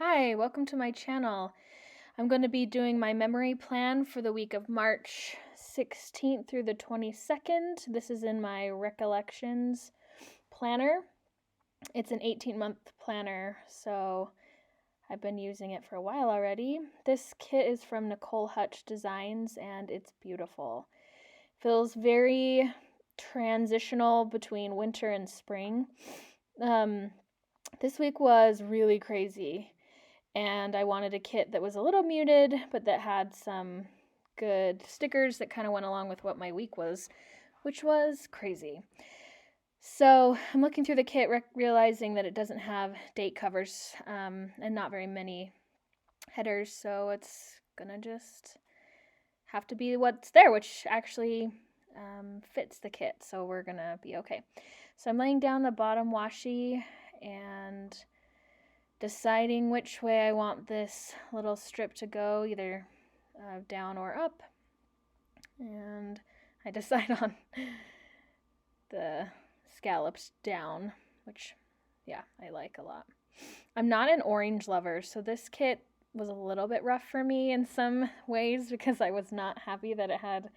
Hi, welcome to my channel. I'm going to be doing my memory plan for the week of March 16th through the 22nd. This is in my recollections planner. It's an 18-month planner, so I've been using it for a while already. This kit is from Nicole Hutch Designs and it's beautiful. Feels very transitional between winter and spring. This week was really crazy. And I wanted a kit that was a little muted, but that had some good stickers that kind of went along with what my week was, which was crazy. So I'm looking through the kit, realizing that it doesn't have date covers and not very many headers, so it's gonna just have to be what's there, which actually fits the kit, so we're gonna be okay. So I'm laying down the bottom washi and deciding which way I want this little strip to go, either down or up. And I decide on the scallops down, which, yeah, I like a lot. I'm not an orange lover, so this kit was a little bit rough for me in some ways because I was not happy that it had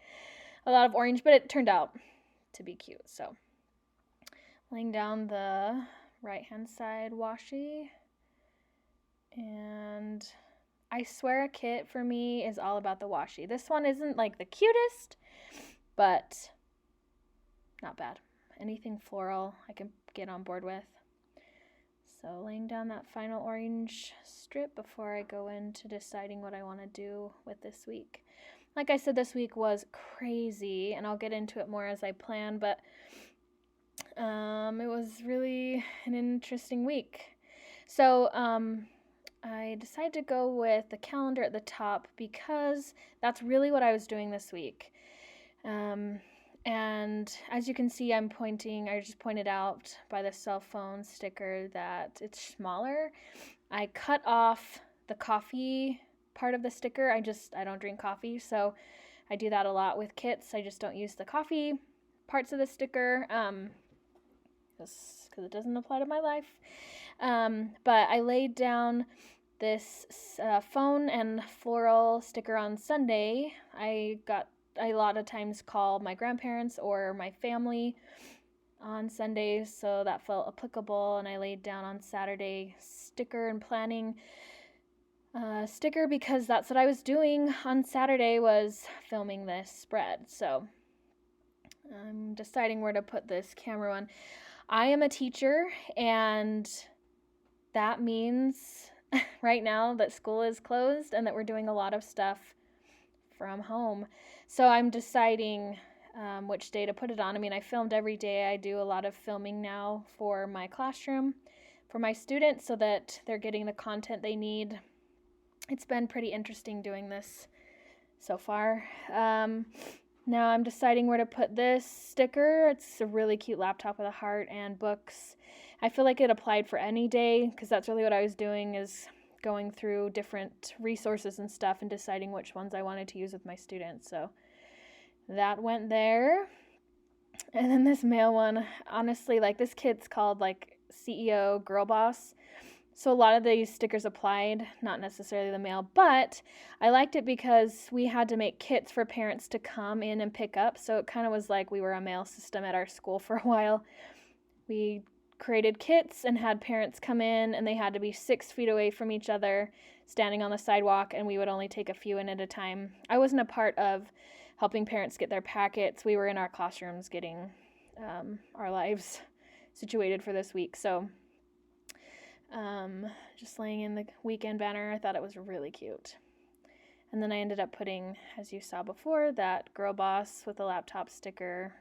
a lot of orange, but it turned out to be cute. So laying down the right hand side washi, and I swear a kit for me is all about the washi. This one isn't like the cutest, but not bad. Anything floral I can get on board with. So laying down that final orange strip before I go into deciding what I want to do with this week. Like I said, this week was crazy, and I'll get into it more as I plan, but it was really an interesting week. So I decided to go with the calendar at the top because that's really what I was doing this week. And as you can see, I just pointed out by the cell phone sticker that it's smaller. I cut off the coffee part of the sticker. I don't drink coffee, so I do that a lot with kits. I just don't use the coffee parts of the sticker because it doesn't apply to my life. But I laid down this phone and floral sticker on Sunday. I a lot of times call my grandparents or my family on Sundays, so that felt applicable. And I laid down on Saturday sticker and planning sticker because that's what I was doing on Saturday, was filming this spread. So I'm deciding where to put this camera on. I am a teacher, and that means right now that school is closed and that we're doing a lot of stuff from home. So I'm deciding which day to put it on. I mean, I filmed every day. I do a lot of filming now for my classroom, for my students, so that they're getting the content they need. It's been pretty interesting doing this so far. Now I'm deciding where to put this sticker. It's a really cute laptop with a heart and books. I feel like it applied for any day because that's really what I was doing, is going through different resources and stuff and deciding which ones I wanted to use with my students. So that went there. And then this male one, honestly, like this kit's called like CEO Girl Boss. So a lot of these stickers applied, not necessarily the male, but I liked it because we had to make kits for parents to come in and pick up. So it kind of was like we were a mail system at our school for a while. We created kits and had parents come in, and they had to be 6 feet away from each other, standing on the sidewalk, and we would only take a few in at a time. I wasn't a part of helping parents get their packets. We were in our classrooms getting our lives situated for this week. So just laying in the weekend banner, I thought it was really cute. And then I ended up putting, as you saw before, that Girl Boss with the laptop sticker,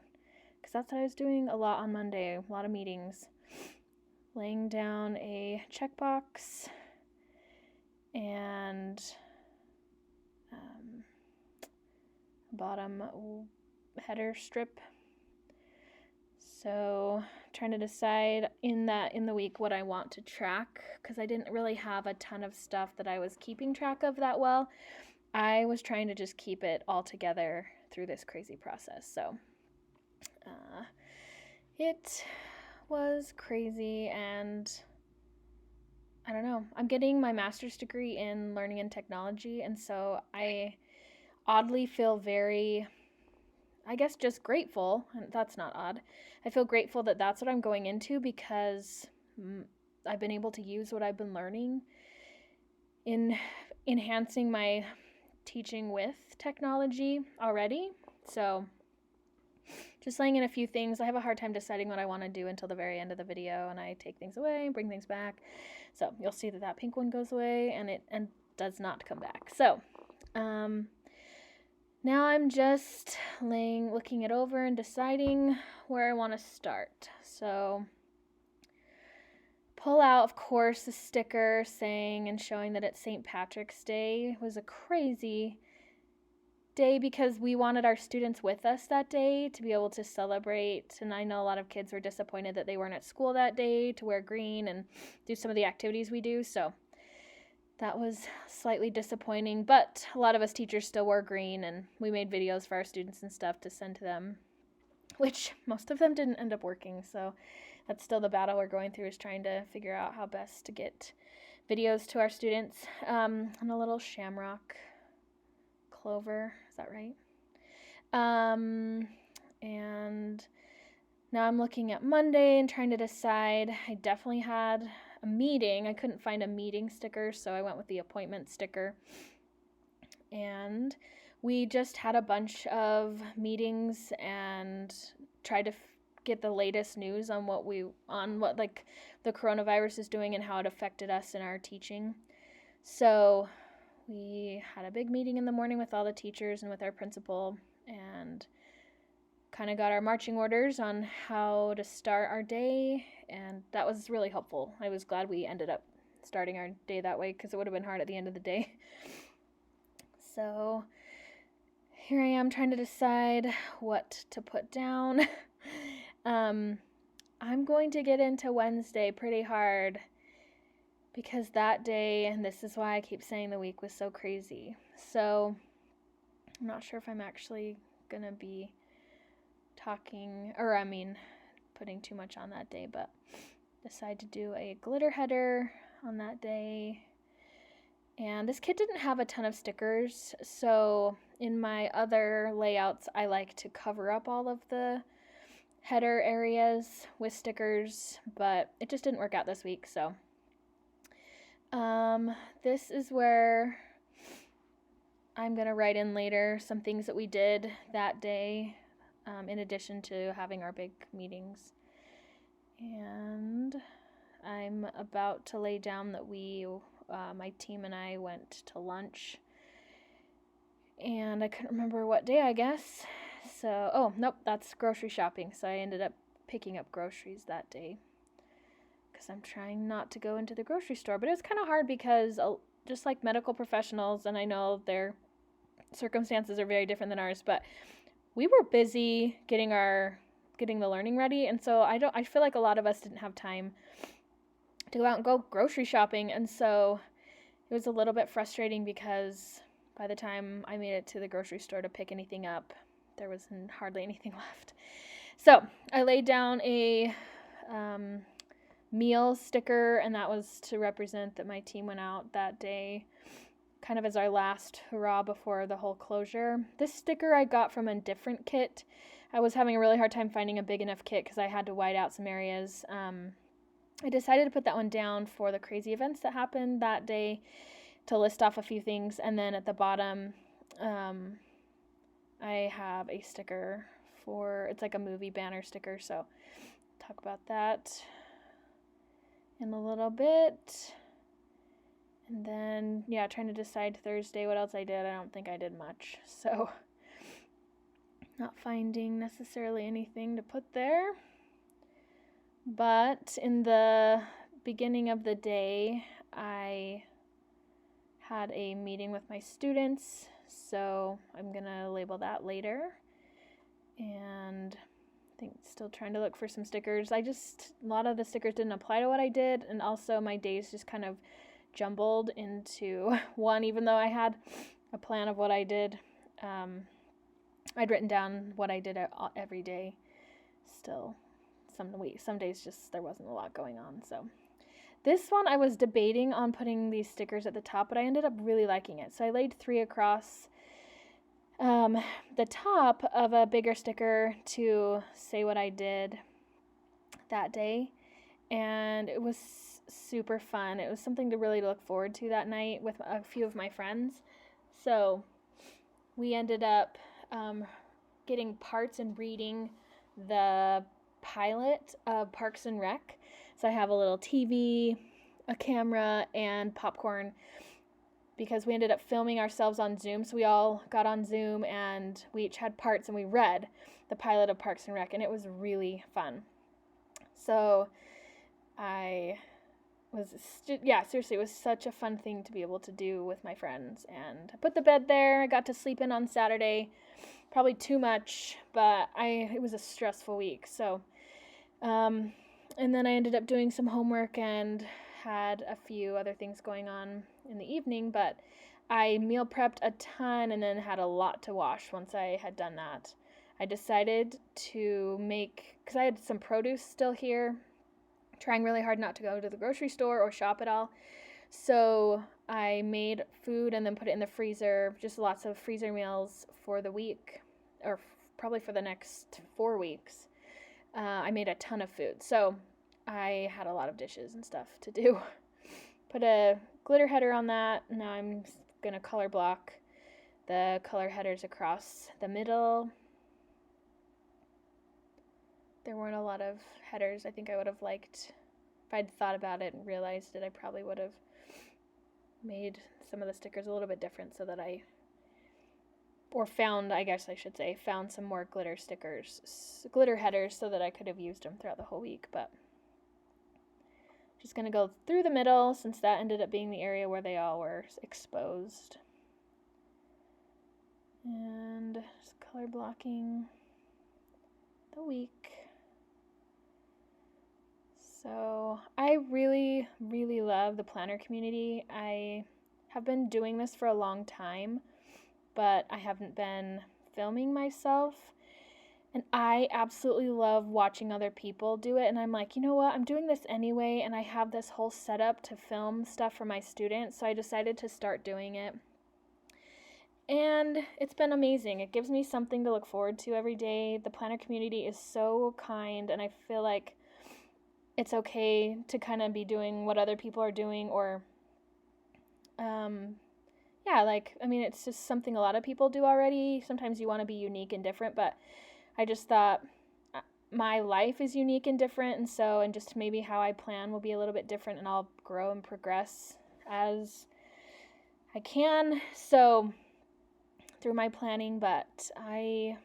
because that's what I was doing a lot on Monday, a lot of meetings. Laying down a checkbox and bottom header strip. So trying to decide in the week what I want to track, because I didn't really have a ton of stuff that I was keeping track of that well. I was trying to just keep it all together through this crazy process. So it was crazy, and I don't know. I'm getting my master's degree in learning and technology, and so I oddly feel very, I guess, just grateful. And that's not odd. I feel grateful that that's what I'm going into because I've been able to use what I've been learning in enhancing my teaching with technology already. So just laying in a few things. I have a hard time deciding what I want to do until the very end of the video, and I take things away and bring things back. So you'll see that that pink one goes away and it does not come back. So now I'm just looking it over and deciding where I want to start. So pull out, of course, the sticker saying and showing that it's St. Patrick's Day. It was a crazy day because we wanted our students with us that day to be able to celebrate, and I know a lot of kids were disappointed that they weren't at school that day to wear green and do some of the activities we do, so that was slightly disappointing, but a lot of us teachers still wore green, and we made videos for our students and stuff to send to them, which most of them didn't end up working, so that's still the battle we're going through, is trying to figure out how best to get videos to our students. And a little shamrock clover, is that right? And now I'm looking at Monday and trying to decide. I definitely had a meeting. I couldn't find a meeting sticker, so I went with the appointment sticker. And we just had a bunch of meetings and tried to get the latest news on what like the coronavirus is doing and how it affected us in our teaching. So we had a big meeting in the morning with all the teachers and with our principal, and kind of got our marching orders on how to start our day, and that was really helpful. I was glad we ended up starting our day that way because it would have been hard at the end of the day. So here I am trying to decide what to put down. I'm going to get into Wednesday pretty hard because that day, and this is why I keep saying the week was so crazy. So I'm not sure if I'm actually going to be putting too much on that day, but decide to do a glitter header on that day. And this kit didn't have a ton of stickers, so in my other layouts, I like to cover up all of the header areas with stickers, but it just didn't work out this week, so this is where I'm going to write in later some things that we did that day, in addition to having our big meetings. And I'm about to lay down that my team and I went to lunch, and I couldn't remember what day, I guess. So, oh, nope, that's grocery shopping. So I ended up picking up groceries that day because I'm trying not to go into the grocery store. But it was kind of hard because just like medical professionals, and I know their circumstances are very different than ours, but we were busy getting the learning ready, and so I feel like a lot of us didn't have time to go out and go grocery shopping, and so it was a little bit frustrating because by the time I made it to the grocery store to pick anything up, there was hardly anything left. So I laid down a meal sticker, and that was to represent that my team went out that day, kind of as our last hurrah before the whole closure. This sticker I got from a different kit. I was having a really hard time finding a big enough kit because I had to white out some areas. I decided to put that one down for the crazy events that happened that day, to list off a few things, and then at the bottom I have a sticker it's like a movie banner sticker, so talk about that in a little bit. And then, trying to decide Thursday what else I did. I don't think I did much, so not finding necessarily anything to put there. But in the beginning of the day, I had a meeting with my students, so I'm going to label that later. And I think still trying to look for some stickers. A lot of the stickers didn't apply to what I did, and also my days just kind of jumbled into one, even though I had a plan of what I did. I'd written down what I did every day. Still, some days just there wasn't a lot going on. So This one I was debating on putting these stickers at the top, but I ended up really liking it. So I laid 3 across the top of a bigger sticker to say what I did that day, and it was super fun. It was something to really look forward to that night with a few of my friends. So we ended up getting parts and reading the pilot of Parks and Rec. So I have a little TV, a camera, and popcorn, because we ended up filming ourselves on Zoom. So we all got on Zoom and we each had parts and we read the pilot of Parks and Rec, and it was really fun. So seriously, it was such a fun thing to be able to do with my friends. And I put the bed there. I got to sleep in on Saturday, probably too much, but it was a stressful week. So, and then I ended up doing some homework and had a few other things going on in the evening, but I meal prepped a ton and then had a lot to wash once I had done that. I decided to because I had some produce still here, trying really hard not to go to the grocery store or shop at all. So I made food and then put it in the freezer, just lots of freezer meals for the week, or probably for the next 4 weeks. I made a ton of food. So I had a lot of dishes and stuff to do. Put a glitter header on that. Now I'm going to color block the color headers across the middle. There weren't a lot of headers. I think I would have liked, if I'd thought about it and realized it, I probably would have made some of the stickers a little bit different so that found some more glitter headers so that I could have used them throughout the whole week. But just going to go through the middle, since that ended up being the area where they all were exposed. And just color blocking the week. So I really, really love the planner community. I have been doing this for a long time, but I haven't been filming myself. And I absolutely love watching other people do it. And I'm like, you know what? I'm doing this anyway, and I have this whole setup to film stuff for my students. So I decided to start doing it. And it's been amazing. It gives me something to look forward to every day. The planner community is so kind, and I feel like it's okay to kind of be doing what other people are doing, or it's just something a lot of people do already. Sometimes you want to be unique and different, but I just thought my life is unique and different, and just maybe how I plan will be a little bit different, and I'll grow and progress as I can. So through my planning, but I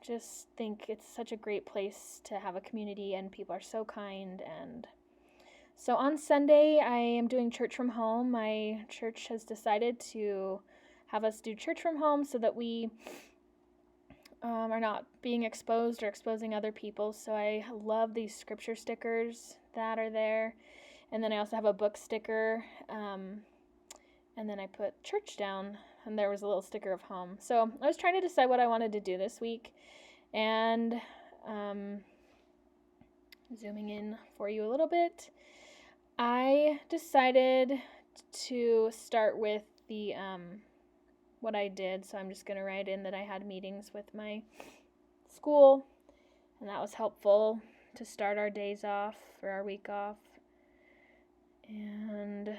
just think it's such a great place to have a community, and people are so kind. And so on Sunday, I am doing church from home. My church has decided to have us do church from home so that we are not being exposed or exposing other people. So I love these scripture stickers that are there. And then I also have a book sticker. And then I put church down, and there was a little sticker of home. So I was trying to decide what I wanted to do this week. And zooming in for you a little bit, I decided to start with the what I did. So I'm just going to write in that I had meetings with my school, and that was helpful to start our days off, or our week off. And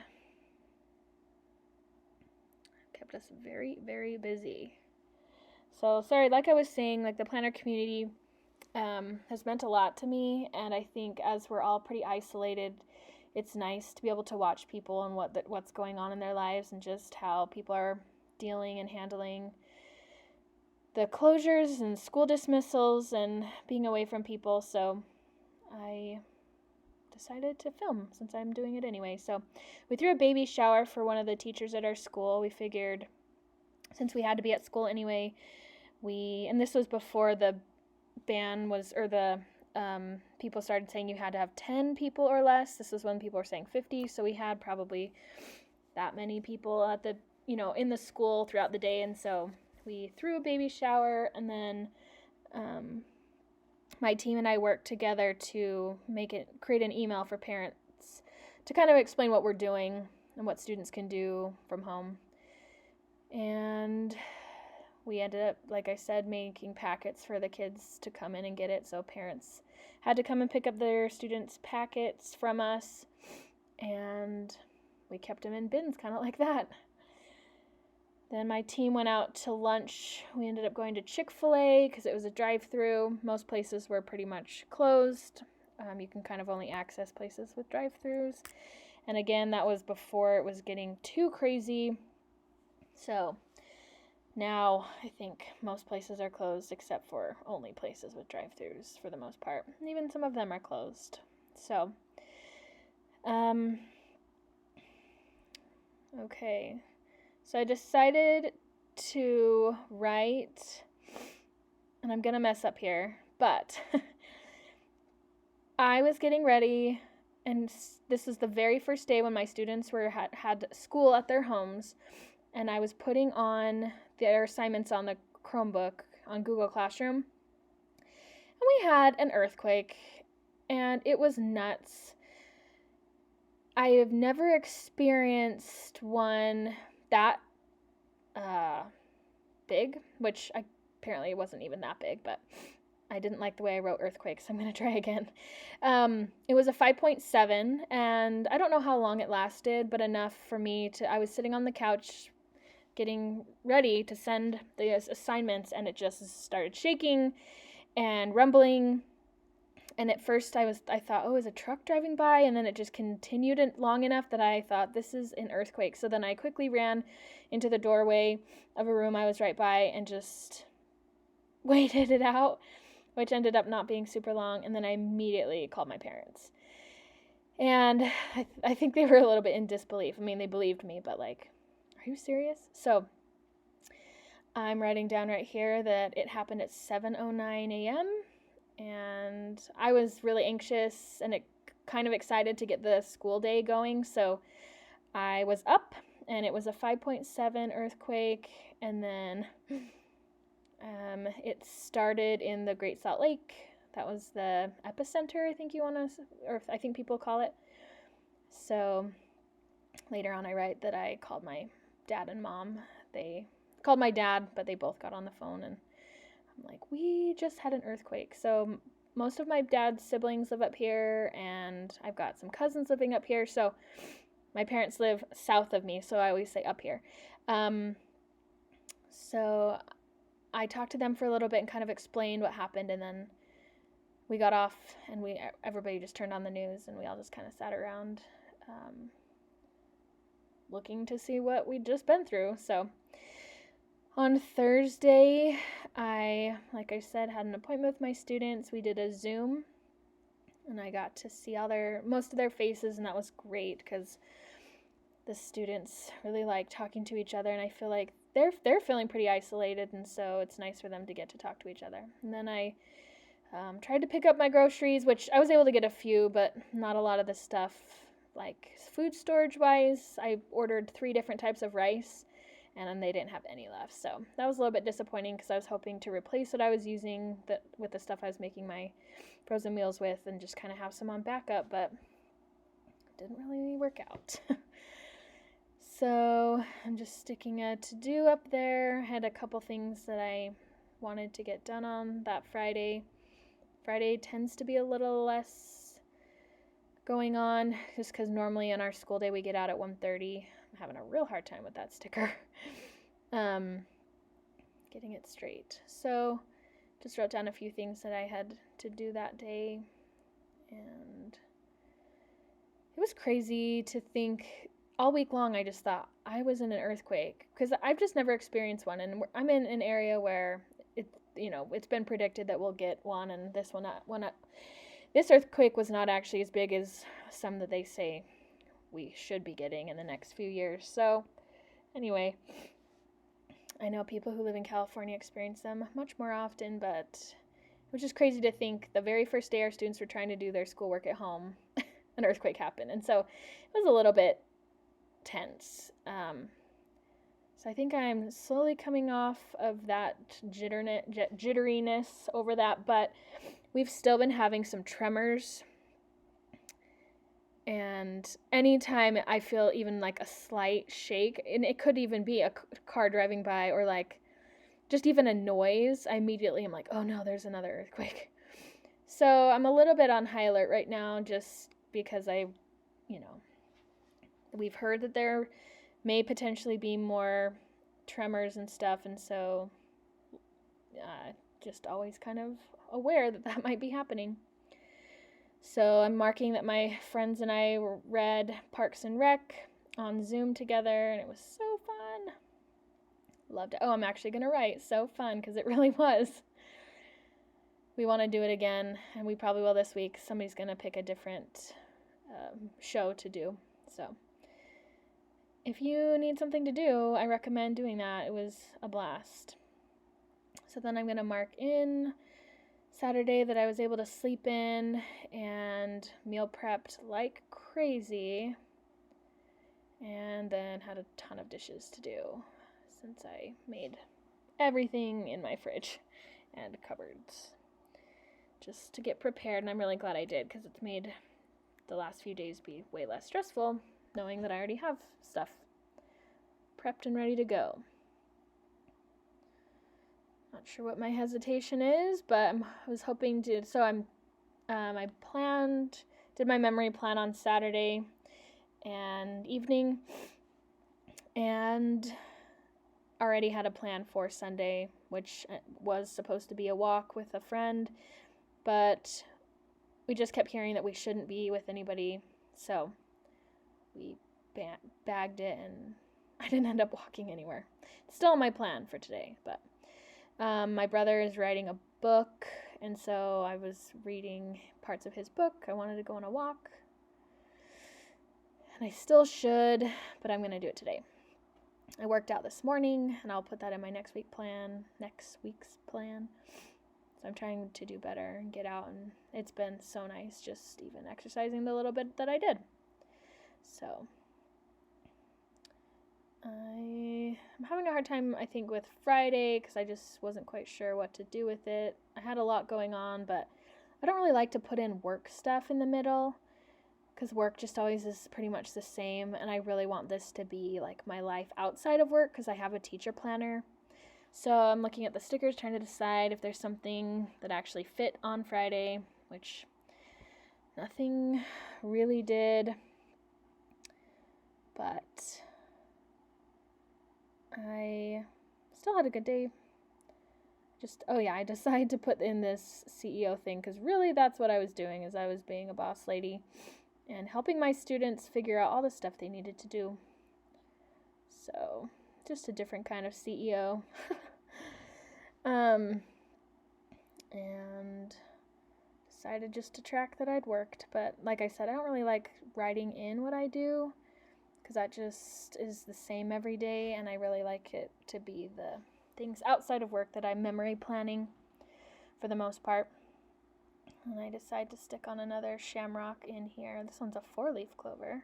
kept us very, very busy. So sorry, like I was saying, like the planner community has meant a lot to me, and I think as we're all pretty isolated, it's nice to be able to watch people and what's going on in their lives, and just how people are dealing and handling the closures and school dismissals and being away from people. So I decided to film, since I'm doing it anyway. So we threw a baby shower for one of the teachers at our school. We figured, since we had to be at school anyway, and this was before the ban was, or the people started saying you had to have 10 people or less. This was when people were saying 50, so we had probably that many people at the, in the school throughout the day. And so we threw a baby shower, and then my team and I worked together to create an email for parents to kind of explain what we're doing and what students can do from home. And we ended up, like I said, making packets for the kids to come in and get it. So parents had to come and pick up their students' packets from us, and we kept them in bins, kind of like that. Then my team went out to lunch. We ended up going to Chick-fil-A because it was a drive-through. Most places were pretty much closed. You can kind of only access places with drive-throughs. And again, that was before it was getting too crazy. So now I think most places are closed except for only places with drive-throughs for the most part. And even some of them are closed. So, okay. So I decided to write, and I'm going to mess up here, but I was getting ready, and this is the very first day when my students had school at their homes, and I was putting on their assignments on the Chromebook on Google Classroom, and we had an earthquake, and it was nuts. I have never experienced one that big, which apparently it wasn't even that big, but I didn't like the way I wrote earthquake, so I'm going to try again. It was a 5.7, and I don't know how long it lasted, but enough for me I was sitting on the couch getting ready to send the assignments, and it just started shaking and rumbling. And at first I thought, oh, is a truck driving by? And then it just continued long enough that I thought, this is an earthquake. So then I quickly ran into the doorway of a room I was right by and just waited it out, which ended up not being super long. And then I immediately called my parents. And I think they were a little bit in disbelief. I mean, they believed me, but like, are you serious? So I'm writing down right here that it happened at 7:09 a.m., and I was really anxious and kind of excited to get the school day going, so I was up, and it was a 5.7 earthquake, and then it started in the Great Salt Lake. That was the epicenter, I think or I think people call it. So later on I write that I called my dad and mom. They called my dad, but they both got on the phone, and I'm like, we just had an earthquake. So most of my dad's siblings live up here, and I've got some cousins living up here. So my parents live south of me, so I always say up here. So I talked to them for a little bit and kind of explained what happened, and then we got off, and everybody just turned on the news, and we all just kind of sat around looking to see what we'd just been through. So on Thursday, like I said, had an appointment with my students. We did a Zoom, and I got to see most of their faces, and that was great because the students really like talking to each other, and I feel like they're feeling pretty isolated, and so it's nice for them to get to talk to each other. And then I tried to pick up my groceries, which I was able to get a few, but not a lot of the stuff, like food storage wise. I ordered 3 different types of rice, and then they didn't have any left. So that was a little bit disappointing because I was hoping to replace what I was using with the stuff I was making my frozen meals with and just kind of have some on backup, but it didn't really work out. So I'm just sticking a to-do up there. I had a couple things that I wanted to get done on that Friday. Friday tends to be a little less going on just because normally on our school day we get out at 1:30. I'm having a real hard time with that sticker. Getting it straight. So just wrote down a few things that I had to do that day, and it was crazy to think. All week long I just thought I was in an earthquake because I've just never experienced one, and I'm in an area where it's been predicted that we'll get one, and this this earthquake was not actually as big as some that they say we should be getting in the next few years. So anyway, I know people who live in California experience them much more often, but it was just crazy to think the very first day our students were trying to do their schoolwork at home, an earthquake happened. And so it was a little bit tense. So So I think I'm slowly coming off of that jitteriness over that, but we've still been having some tremors. And anytime I feel even like a slight shake, and it could even be a car driving by or like just even a noise, I immediately am like, oh no, there's another earthquake. So I'm a little bit on high alert right now just because we've heard that there may potentially be more tremors and stuff, and so just always kind of aware that might be happening. So I'm marking that my friends and I read Parks and Rec on Zoom together, and it was so fun. Loved it. Oh, I'm actually going to write so fun because it really was. We want to do it again, and we probably will this week. Somebody's going to pick a different show to do. So if you need something to do, I recommend doing that. It was a blast. So then I'm going to mark in Saturday that I was able to sleep in and meal prepped like crazy, and then had a ton of dishes to do since I made everything in my fridge and cupboards just to get prepared, and I'm really glad I did because it's made the last few days be way less stressful knowing that I already have stuff prepped and ready to go. Not sure what my hesitation is, but I was hoping to. So I did my memory plan on Saturday and evening, and already had a plan for Sunday, which was supposed to be a walk with a friend, but we just kept hearing that we shouldn't be with anybody, so we bagged it, and I didn't end up walking anywhere. It's still on my plan for today, but my brother is writing a book, and so I was reading parts of his book. I wanted to go on a walk, and I still should, but I'm going to do it today. I worked out this morning, and I'll put that in my next week's plan. So I'm trying to do better and get out, and it's been so nice just even exercising the little bit that I did. So I'm having a hard time, I think, with Friday because I just wasn't quite sure what to do with it. I had a lot going on, but I don't really like to put in work stuff in the middle because work just always is pretty much the same, and I really want this to be like my life outside of work because I have a teacher planner. So I'm looking at the stickers, trying to decide if there's something that actually fit on Friday, which nothing really did, but I still had a good day. I decided to put in this CEO thing because really that's what I was doing, is I was being a boss lady and helping my students figure out all the stuff they needed to do. So just a different kind of CEO. And decided just to track that I'd worked. But like I said, I don't really like writing in what I do because that just is the same every day, and I really like it to be the things outside of work that I'm memory planning for the most part. And I decided to stick on another shamrock in here. This one's a 4-leaf clover,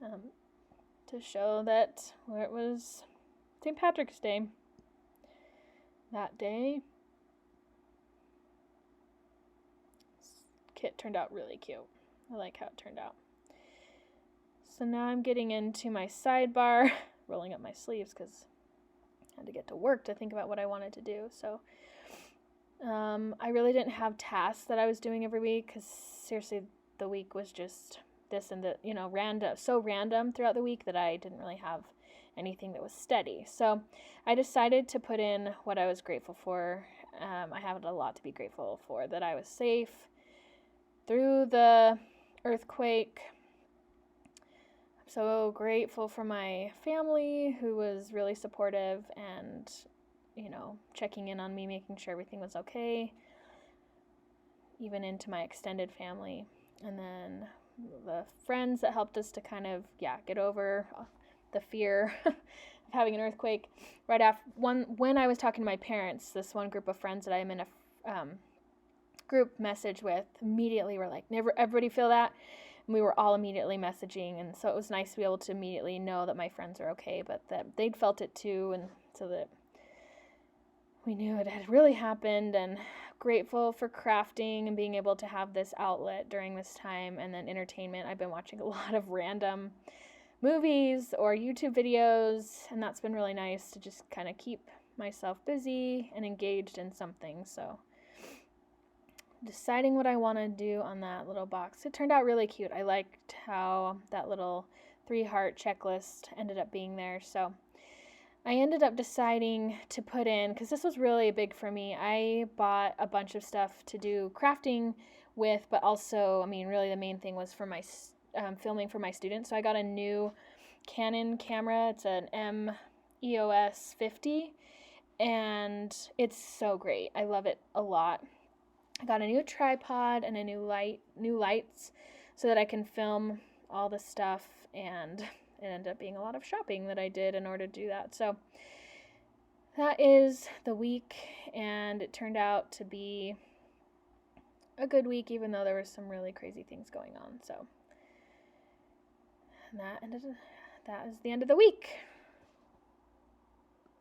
to show that it was St. Patrick's Day that day. This kit turned out really cute. I like how it turned out. So now I'm getting into my sidebar, rolling up my sleeves because I had to get to work to think about what I wanted to do. So I really didn't have tasks that I was doing every week because seriously, the week was just this and the, random throughout the week that I didn't really have anything that was steady. So I decided to put in what I was grateful for. I have a lot to be grateful for, that I was safe through the earthquake. I'm so grateful for my family who was really supportive and, checking in on me, making sure everything was okay, even into my extended family. And then the friends that helped us to kind of, get over the fear of having an earthquake. Right after when I was talking to my parents, this one group of friends that I'm in a group message with immediately were like, "Never, everybody feel that?" we were all immediately messaging, and so it was nice to be able to immediately know that my friends are okay, but that they'd felt it too, and so that we knew it had really happened. And grateful for crafting and being able to have this outlet during this time. And then entertainment, I've been watching a lot of random movies or YouTube videos, and that's been really nice to just kind of keep myself busy and engaged in something. So deciding what I want to do on that little box. It turned out really cute. I liked how that little 3-heart checklist ended up being there. So I ended up deciding to put in, because this was really big for me, I bought a bunch of stuff to do crafting with, but also, I mean, really the main thing was for my filming for my students. So I got a new Canon camera. It's an M EOS 50, and it's so great. I love it a lot. I got a new tripod and a new lights so that I can film all the stuff, and it ended up being a lot of shopping that I did in order to do that. So that is the week, and it turned out to be a good week, even though there were some really crazy things going on. So that is the end of the week.